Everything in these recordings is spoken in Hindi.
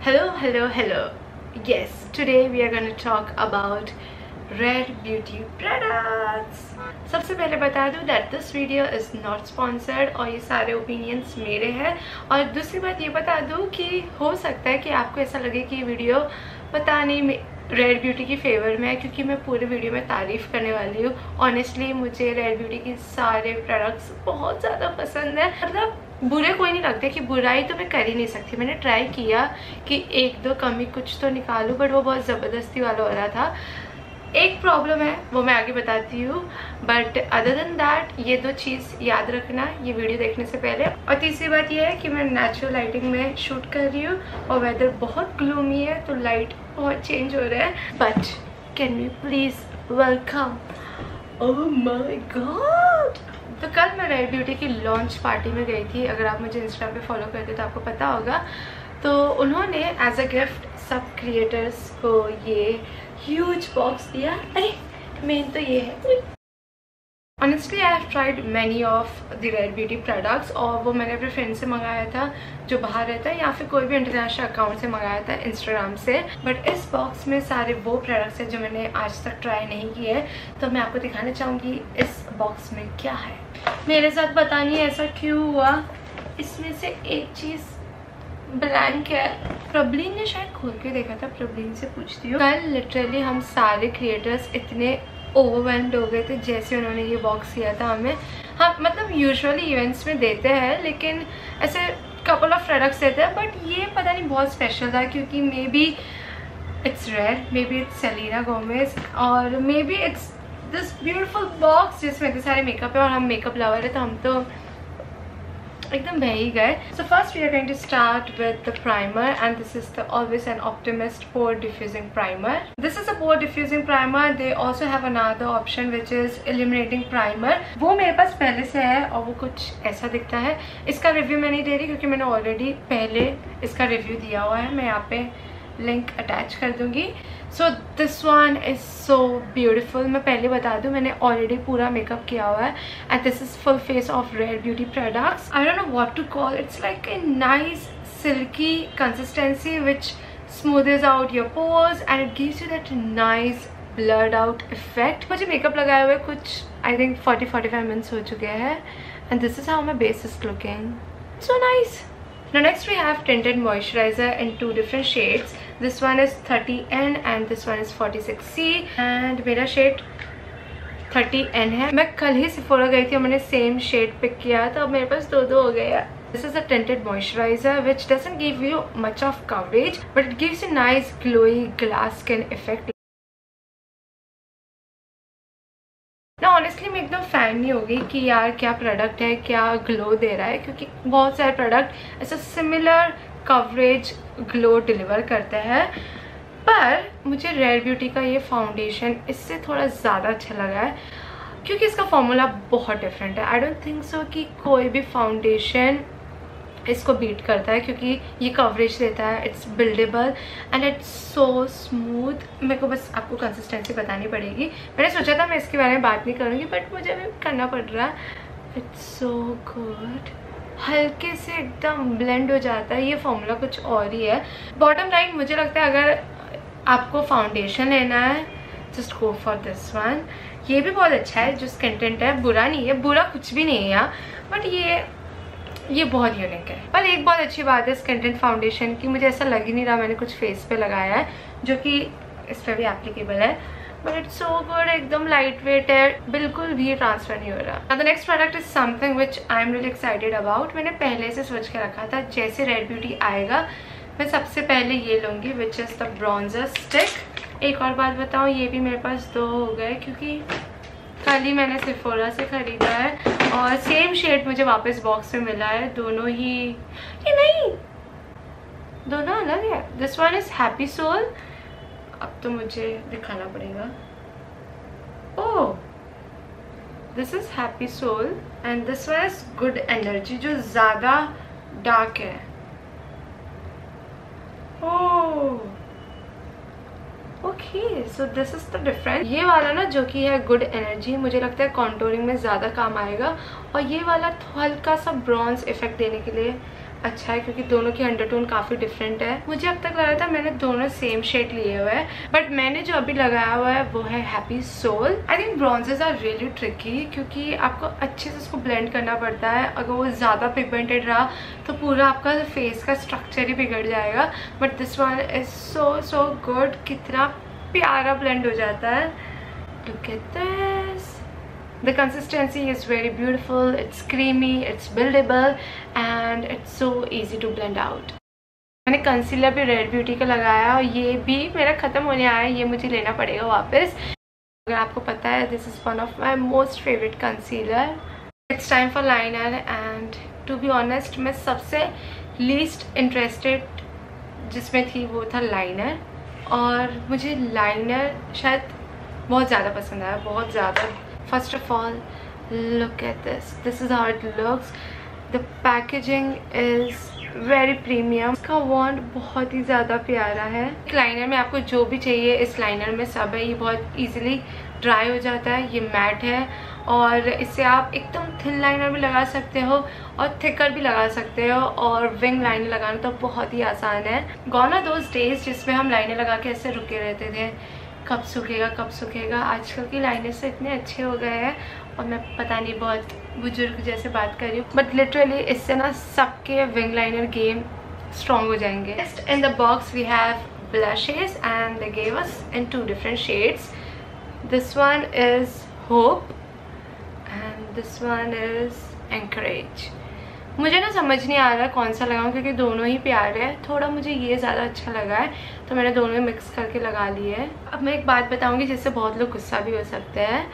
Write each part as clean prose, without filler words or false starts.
Hello. Yes, today we are going to talk about Rare Beauty products. सबसे पहले बता दूं that this video is not sponsored और ये सारे opinions मेरे हैं। और दूसरी बात ये बता दूं कि हो सकता है कि आपको ऐसा लगे कि ये वीडियो पता नहीं रेयर ब्यूटी की फेवर में है, क्योंकि मैं पूरे वीडियो में तारीफ़ करने वाली हूँ। ऑनेस्टली मुझे रेयर ब्यूटी के सारे प्रोडक्ट्स बहुत ज़्यादा पसंद है। मतलब बुरे कोई नहीं लगते, कि बुराई तो मैं कर ही नहीं सकती। मैंने ट्राई किया कि एक दो कमी कुछ तो निकालूं, बट वो बहुत ज़बरदस्ती वाला हो रहा था। एक प्रॉब्लम है, वो मैं आगे बताती हूँ, बट अदर देन दैट ये दो चीज़ याद रखना ये वीडियो देखने से पहले। और तीसरी बात ये है कि मैं नेचुरल लाइटिंग में शूट कर रही हूँ और वेदर बहुत ग्लूमी है, तो लाइट बहुत चेंज हो रहा है। But can we please welcome, oh my God. तो कल मैं रेयर ब्यूटी की लॉन्च पार्टी में गई थी। अगर आप मुझे इंस्टा पे फॉलो करते तो आपको पता होगा। तो उन्होंने एज अ गिफ्ट सब क्रिएटर्स को ये ह्यूज बॉक्स दिया। अरे मेन तो ये है। Honestly I have tried many of the Rare Beauty products, और वो मैंने अपने फ्रेंड से मंगाया था जो बाहर रहता है, या फिर कोई भी इंटरनेशनल अकाउंट से मंगाया था, इंस्टाग्राम से। बट इस बॉक्स में सारे वो प्रोडक्ट्स हैं जो मैंने आज तक ट्राई नहीं किए हैं, तो मैं आपको दिखाना चाहूँगी इस बॉक्स में क्या है। मेरे साथ पता नहीं ऐसा क्यों हुआ, इसमें से एक चीज़ ब्लैंक है। प्रबलीन ने शायद खोल के देखा था, प्रबलीन से पूछती हूँ। कल लिटरली हम सारे क्रिएटर्स इतने ओवरवेल्म्ड हो गए थे जैसे उन्होंने ये बॉक्स दिया था हमें। हाँ, मतलब यूजुअली इवेंट्स में देते हैं, लेकिन ऐसे कपल ऑफ प्रोडक्ट्स देते हैं, बट ये पता नहीं बहुत स्पेशल था, क्योंकि maybe it's Rare, maybe it's Selena Gomez, और maybe it's this beautiful box जिसमें इतने सारे मेकअप है, और हम मेकअप लवर है तो हम तो एकदम बह ही गए। So first we are going to start with the primer, and this is the always an optimist pore diffusing primer. This is a pore diffusing primer. They also have another option which is illuminating primer. वो मेरे पास पहले से है और वो कुछ ऐसा दिखता है। इसका रिव्यू मैं नहीं दे रही क्योंकि मैंने ऑलरेडी पहले इसका रिव्यू दिया हुआ है। मैं यहाँ पे लिंक अटैच कर दूंगी। So this one is so beautiful. मैं पहले बता दूं, मैंने ऑलरेडी पूरा मेकअप किया हुआ है, and this is full face of Rare Beauty products. I don't know what to call, it's like a nice silky consistency which smoothes out your pores and it gives you that nice blurred out effect. मुझे मेकअप लगाए हुए कुछ आई थिंक 40-45 मिनट्स हो चुके हैं, and this is how my base is looking. So nice. Now next we have tinted moisturizer in two different shades. This one is 30N and this one is 46C, and मेरा शेड 30N है। मैं कल ही Sephora गई थी और मैंने सेम शेड पिक किया था, अब मेरे पास दो हो गए हैं। This is a tinted moisturizer which doesn't give you much of coverage, but it gives you nice glowy glass skin effect. ना ऑनेस्टली मैं एकदम फ़ैन नहीं होगी कि यार क्या प्रोडक्ट है, क्या ग्लो दे रहा है, क्योंकि बहुत सारे प्रोडक्ट ऐसा सिमिलर कवरेज ग्लो डिलीवर करते हैं। पर मुझे रेयर ब्यूटी का ये फाउंडेशन इससे थोड़ा ज़्यादा अच्छा लगा है, क्योंकि इसका फॉर्मूला बहुत डिफरेंट है। आई डोंट थिंक सो कि कोई भी फाउंडेशन इसको बीट करता है, क्योंकि ये कवरेज देता है, it's buildable and it's so smooth. मेरे को बस आपको कंसिस्टेंसी बतानी पड़ेगी। मैंने सोचा था मैं इसके बारे में बात नहीं करूँगी, बट मुझे अभी करना पड़ रहा है। इट्स सो गुड, हल्के से एकदम ब्लेंड हो जाता है। ये फॉर्मूला कुछ और ही है। बॉटम लाइन मुझे लगता है अगर आपको फाउंडेशन लेना है just go for this one. ये भी बहुत अच्छा है, जो स्किन टिंट है, बुरा नहीं है, बुरा कुछ भी नहीं है यहाँ, बट ये बहुत यूनिक है। पर एक बहुत अच्छी बात है स्किन टिंट फाउंडेशन की, मुझे ऐसा लग ही नहीं रहा मैंने कुछ फेस पे लगाया है, जो कि इस पर भी एप्लीकेबल है, बट इट्स सो गुड। एकदम लाइट वेट है, बिल्कुल भी ट्रांसफर नहीं हो रहा। The next product is something which I am really excited about. मैंने पहले से सोच के रखा था जैसे रेयर ब्यूटी आएगा मैं सबसे पहले ये लूँगी, which is the bronzer stick. एक और बात बताऊँ, ये भी मेरे पास दो हो गए क्योंकि कल ही मैंने Sephora से ख़रीदा है, और सेम शेड मुझे वापस बॉक्स में मिला है। दोनों ही, ये नहीं, दोनों अलग है। This one is happy soul. अब तो मुझे दिखाना पड़ेगा। Oh, this is happy soul and this one is good energy, जो ज़्यादा डार्क है। Oh okay, so this is the difference. ये वाला ना जो कि है गुड एनर्जी, मुझे लगता है कॉन्टोरिंग में ज़्यादा काम आएगा, और ये वाला हल्का सा ब्रॉन्ज इफेक्ट देने के लिए अच्छा है क्योंकि दोनों की अंडरटोन काफ़ी डिफरेंट है। मुझे अब तक लगा था मैंने दोनों सेम शेड लिए हुए हैं, बट मैंने जो अभी लगाया हुआ है वो है happy soul. I think bronzers are really tricky क्योंकि आपको अच्छे से उसको ब्लेंड करना पड़ता है। अगर वो ज़्यादा पिगमेंटेड रहा तो पूरा आपका फेस का स्ट्रक्चर ही बिगड़ जाएगा, but this one is so good. कितना प्यारा ब्लेंड हो जाता है। Look at this, the consistency is very beautiful, it's creamy, it's buildable and it's so easy to blend out. मैंने कंसीलर भी रेड ब्यूटी का लगाया और ये भी मेरा ख़त्म होने आया है, ये मुझे लेना पड़ेगा वापस। अगर आपको पता है this is one of my most favourite concealer. It's time for liner and to be honest मैं सबसे लीस्ट इंटरेस्टेड जिसमें थी वो था लाइनर, और मुझे लाइनर शायद बहुत ज़्यादा पसंद आया, बहुत ज़्यादा। First of all, look at this. This is how it looks. The packaging is very premium. इसका वॉन्ड बहुत ही ज़्यादा प्यारा है। लाइनर में आपको जो भी चाहिए इस लाइनर में सब है। ये बहुत easily ड्राई हो जाता है, ये मैट है और इससे आप एकदम थिन लाइनर भी लगा सकते हो और थिकर भी लगा सकते हो, और विंग लाइनर लगाना तो बहुत ही आसान है। गॉन आर दोज डेज जिसमें हम लाइनर लगा के ऐसे रुके रहते थे, कब सूखेगा कब सूखेगा। आजकल की लाइनर से इतने अच्छे हो गए हैं, और मैं पता नहीं बहुत बुजुर्ग जैसे बात कर रही हूँ, बट लिटरली इससे ना सबके विंग लाइनर गेम स्ट्रॉन्ग हो जाएंगे। Next in the box we have blushes and they gave us in 2 different shades. This one is Hope and this one is Encourage. मुझे ना समझ नहीं आ रहा कौन सा लगाऊं क्योंकि दोनों ही प्यारे हैं। थोड़ा मुझे ये ज़्यादा अच्छा लगा है तो मैंने दोनों ही मिक्स करके लगा लिए है। अब मैं एक बात बताऊंगी जिससे बहुत लोग गुस्सा भी हो सकते हैं।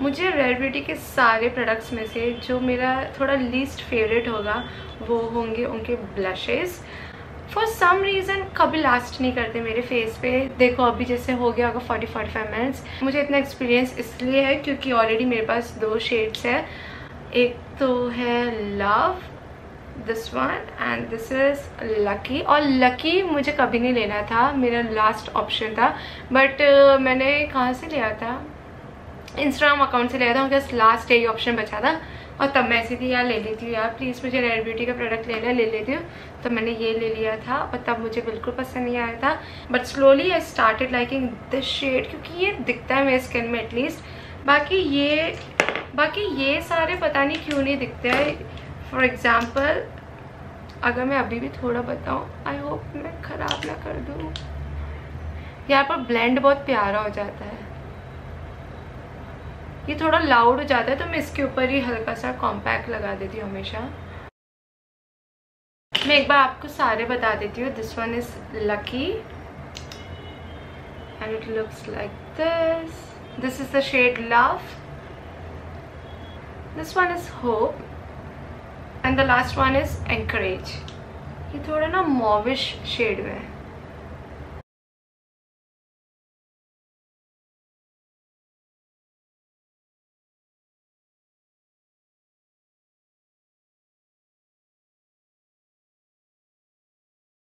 मुझे रेयर ब्यूटी के सारे प्रोडक्ट्स में से जो मेरा थोड़ा लीस्ट फेवरेट होगा वो होंगे उनके ब्लशेस। फॉर सम रीज़न कभी लास्ट नहीं करते मेरे फेस पे। देखो अभी जैसे हो गया होगा 40-45 मिनट्स। मुझे इतना एक्सपीरियंस इसलिए है क्योंकि ऑलरेडी मेरे पास 2 शेड्स है। एक तो है love, this one, and this is lucky. और लकी मुझे कभी नहीं लेना था, मेरा लास्ट ऑप्शन था, बट मैंने कहाँ से लिया था, इंस्टाग्राम अकाउंट से लिया था। उनका लास्ट यही ऑप्शन बचा था और तब मैं ऐसी थी यार ले लेती हूँ यार प्लीज़ मुझे रेयर ब्यूटी का प्रोडक्ट ले लेती हूँ, तो मैंने ये ले लिया था और तब मुझे बिल्कुल पसंद नहीं आया था। But slowly I started liking this shade क्योंकि ये दिखता है मेरे स्किन में एटलीस्ट। बाकी ये सारे पता नहीं क्यों नहीं दिखते हैं। फॉर एग्जाम्पल अगर मैं अभी भी थोड़ा बताऊँ, आई होप मैं ख़राब ना कर दूँ, यहाँ पर ब्लेंड बहुत प्यारा हो जाता है। ये थोड़ा लाउड हो जाता है तो मैं इसके ऊपर ही हल्का सा कॉम्पैक्ट लगा देती हूँ हमेशा। मैं एक बार आपको सारे बता देती हूँ। This one is lucky and it looks like this. This is the shade love, this one is hope and the last one is encourage. ये थोड़ा ना मॉविश शेड में है।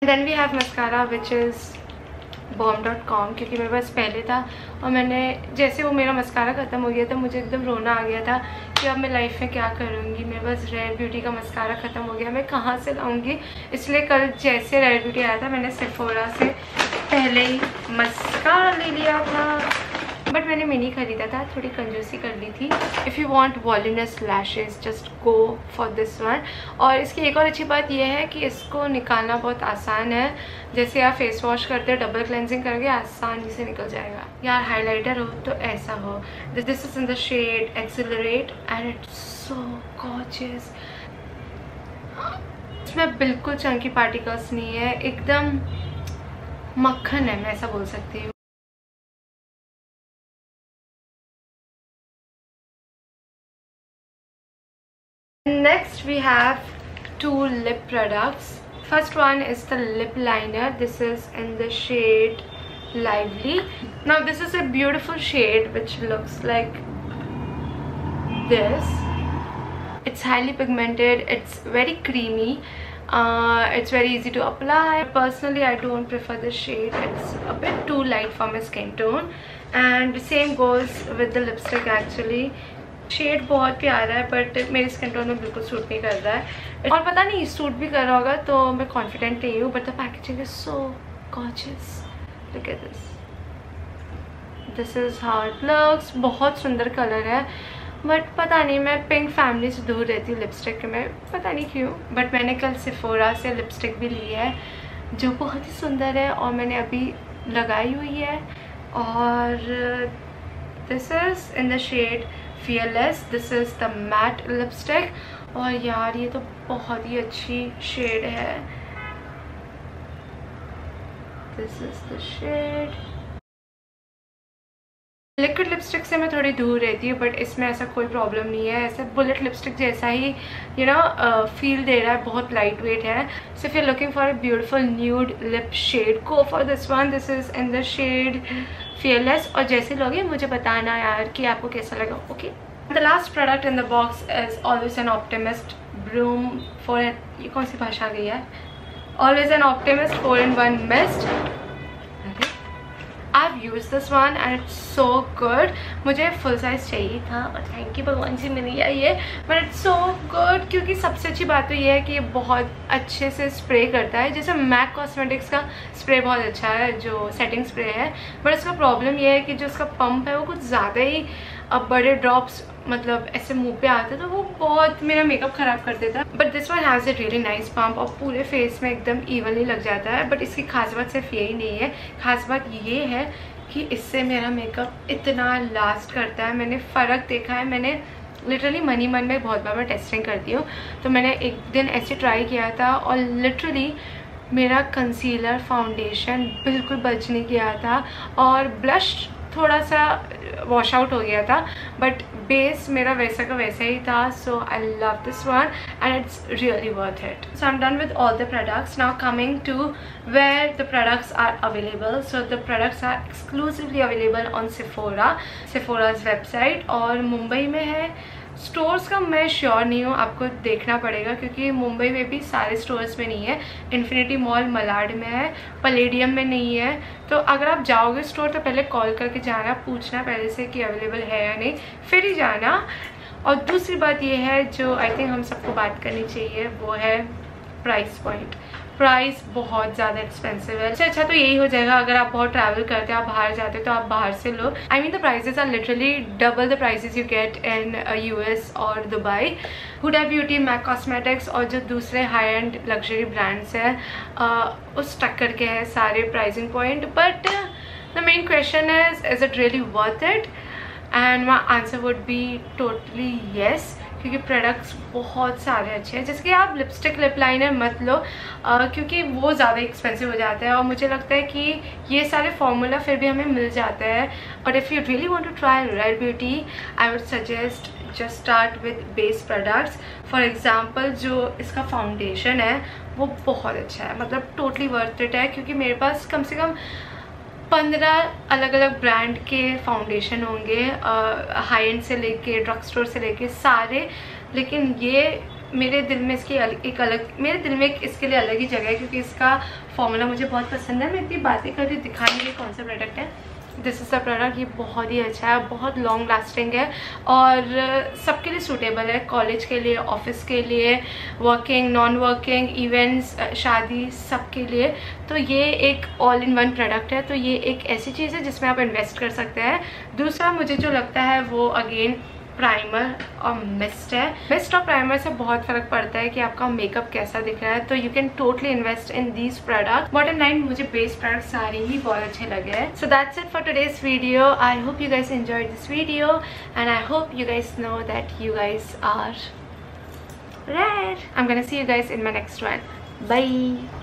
Then we have mascara which is bomb.com क्योंकि मेरे पास पहले था और मैंने जैसे वो मेरा मस्कारा ख़त्म हो गया था मुझे एकदम रोना आ गया था कि अब मैं लाइफ में क्या करूँगी। मेरे पास रेयर ब्यूटी का मस्कारा ख़त्म हो गया, मैं कहाँ से लाऊँगी। इसलिए कल जैसे रेयर ब्यूटी आया था मैंने सेफोरा से पहले ही मस्कारा ले लिया था, बट मैंने मिनी खरीदा था, थोड़ी कंजूसी कर ली थी। If you want voluminous lashes just go for this one. और इसकी एक और अच्छी बात यह है कि इसको निकालना बहुत आसान है। जैसे आप फेस वॉश करते हो डबल क्लेंजिंग करके आसानी से निकल जाएगा। यार हाइलाइटर हो तो ऐसा हो। This is in the shade accelerate and it's so gorgeous. इसमें बिल्कुल चंकी पार्टिकल्स नहीं है, एकदम मक्खन है, मैं ऐसा बोल सकती हूँ। Next we have 2 lip products. First one is the lip liner. This is in the shade Lively. Now this is a beautiful shade which looks like this. It's highly pigmented, it's very creamy, it's very easy to apply. Personally I don't prefer this shade, it's a bit too light for my skin tone, and the same goes with the lipstick actually. Shade बहुत प्यारा है बट मेरे स्किन टोन में बिल्कुल सूट नहीं कर रहा है, और पता नहीं सूट भी कर रहा होगा, तो मैं कॉन्फिडेंट नहीं हूँ। But the packaging is so gorgeous, look at this is how it looks. बहुत सुंदर कलर है बट पता नहीं, मैं पिंक फैमिली से दूर रहती हूँ लिपस्टिक में, पता नहीं क्यों। बट मैंने कल सेफोरा से लिपस्टिक भी ली है जो बहुत ही सुंदर है और मैंने अभी लगाई हुई है, और this is in the shade fearless. This is the matte lipstick, और यार ये तो बहुत ही अच्छी शेड है। This is the shade. Liquid lipstick से मैं थोड़ी दूर रहती हूँ बट इसमें ऐसा कोई प्रॉब्लम नहीं है, ऐसे बुलेट लिपस्टिक जैसा ही फील दे रहा है, बहुत लाइट वेट है। So if you looking for a beautiful nude lip shade, go for this one. This is in the shade fearless, और जैसे लोगे मुझे बताना यार कि आपको कैसा लगा, okay. The last product in the box is always an optimist broom for, ये कौन सी भाषा आ गई है, always an optimist 4-in-1 mist. I've used this one and it's so good. मुझे फुल साइज चाहिए था और थैंक यू भगवान जी मिल गया ये, बट इट्स सो गुड। क्योंकि सबसे अच्छी बात तो ये है कि ये बहुत अच्छे से स्प्रे करता है। जैसे मैक कॉस्मेटिक्स का स्प्रे बहुत अच्छा है जो सेटिंग स्प्रे है, बट इसका प्रॉब्लम ये है कि जो इसका पंप है वो कुछ ज़्यादा ही अब बड़े ड्रॉप्स मतलब ऐसे मुंह पे आते तो वो बहुत मेरा मेकअप ख़राब कर देता। But this one has a really nice pump और पूरे फेस में एकदम इवनली लग जाता है। बट इसकी खास बात सिर्फ यही नहीं है, खास बात ये है कि इससे मेरा मेकअप इतना लास्ट करता है। मैंने फ़र्क देखा है, मैंने लिटरली मन ही मन में बहुत बार मैं टेस्टिंग करती हूँ, तो मैंने एक दिन ऐसे ट्राई किया था और लिटरली मेरा कंसीलर फाउंडेशन बिल्कुल बच नहीं किया था और ब्लश थोड़ा सा वॉश आउट हो गया था, बट बेस मेरा वैसा का वैसा ही था। So I love this one and it's really worth it. So I am done with all the products. Now coming to where the products are available. So the products are exclusively available on Sephora's website, और मुंबई में है। स्टोर्स का मैं श्योर नहीं हूँ, आपको देखना पड़ेगा क्योंकि मुंबई में भी सारे स्टोर्स में नहीं है। इन्फिनिटी मॉल मलाड में है, पैलेडियम में नहीं है। तो अगर आप जाओगे स्टोर तो पहले कॉल करके जाना, पूछना पहले से कि अवेलेबल है या नहीं, फिर ही जाना। और दूसरी बात ये है जो आई थिंक हम सबको बात करनी चाहिए, वो है प्राइस पॉइंट। प्राइस बहुत ज़्यादा एक्सपेंसिव है। अच्छा तो यही हो जाएगा अगर आप बहुत ट्रैवल करते हो, आप बाहर जाते हो तो आप बाहर से लो। I mean the prices are literally double the prices you get in US और Dubai. Huda Beauty, MAC Cosmetics और जो दूसरे हाई एंड लग्जरी ब्रांड्स हैं उस टक्कर के हैं सारे pricing point. But the main question is it really worth it? And my answer would be totally yes, क्योंकि प्रोडक्ट्स बहुत सारे अच्छे हैं। जैसे कि आप लिपस्टिक लिप लाइनर मत लो क्योंकि वो ज़्यादा एक्सपेंसिव हो जाता है, और मुझे लगता है कि ये सारे फॉर्मूला फिर भी हमें मिल जाता है। और if you really want to try Rare Beauty, I would suggest just start with base products. For example जो इसका फाउंडेशन है वो बहुत अच्छा है, मतलब टोटली वर्थ इट है, क्योंकि मेरे पास कम से कम 15 अलग अलग ब्रांड के फाउंडेशन होंगे, हाई एंड से लेके ड्रग स्टोर से लेके सारे, लेकिन ये मेरे दिल में इसकी मेरे दिल में इसके लिए अलग ही जगह है क्योंकि इसका फॉर्मूला मुझे बहुत पसंद है। मैं इतनी बातें कर रही हूँ, दिखाने के लिए कौन सा प्रोडक्ट है। दिस इज़ द प्रोडक्ट, ये बहुत ही अच्छा है, बहुत लॉन्ग लास्टिंग है और सबके लिए सूटेबल है, कॉलेज के लिए, ऑफिस के लिए, वर्किंग, नॉन वर्किंग, इवेंट्स, शादी, सबके लिए। तो ये एक ऑल इन वन प्रोडक्ट है, तो ये एक ऐसी चीज़ है जिसमें आप इन्वेस्ट कर सकते हैं। दूसरा मुझे जो लगता है वो अगेन प्राइमर और मिस्ट है। मिस्ट और प्राइमर से बहुत फर्क पड़ता है कि आपका मेकअप कैसा दिख रहा है, तो you can totally invest in these product. Bottom line मुझे बेस प्रोडक्ट सारे ही बहुत अच्छे लगे हैं। So that's it for today's video. I hope you guys enjoyed this video and I hope you guys know that you guys are rare. I'm gonna see you guys in my next one. Bye.